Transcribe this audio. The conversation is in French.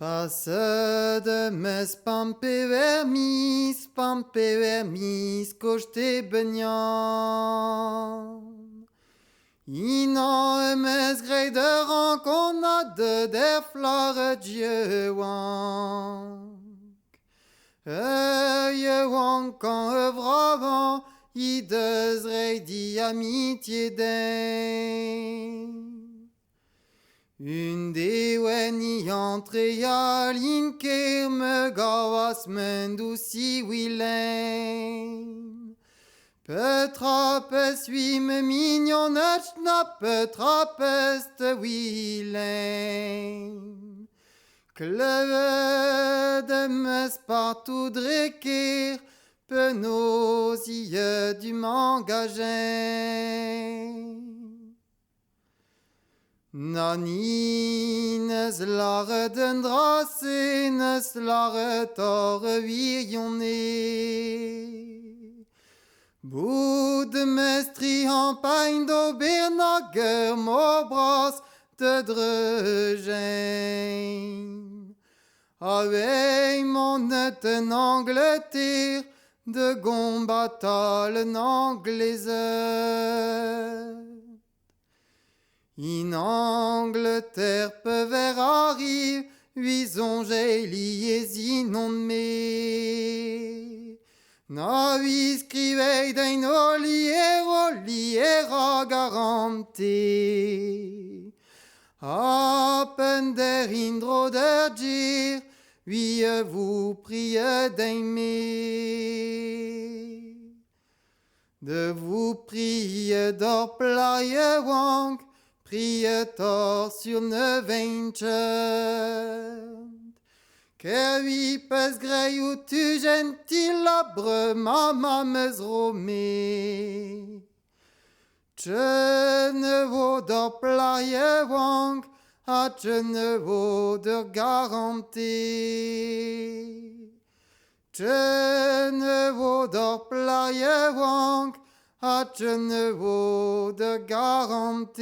Passe de mes pampe vermis, coche begnan. Inan mes grey de rencontre der flore djeuan. Djeuan quand œuvravant, I deus di amitié den. Une dewen I entreia linker me gavas mendou si wilen. Petrapes me mignon na petrapes te wilen. Cleve de mes partout dreker, penosille du mangagen. Nanines lare den drasenes lare tore vionné. Bout de mestri en pain d'aubernager mobras de dregen. Avec mon en Angleterre de combattal en Anglaise. In Angleterre peuvent arrive, huison j'ai liés inondés. Na vi scrivei d'un oliera garanti. Apen der indro der gir, vi vous prie d'aimer. De vous prier d'or plaie wang, Prietor sur ne veinchent. Que vi pes grey ou tu gentil abre mama mes romé. Je ne vaux d'or plaie wang, a je ne vaux de garantie. Je ne vaux d'or plaie wang, a je ne vaux de garantie.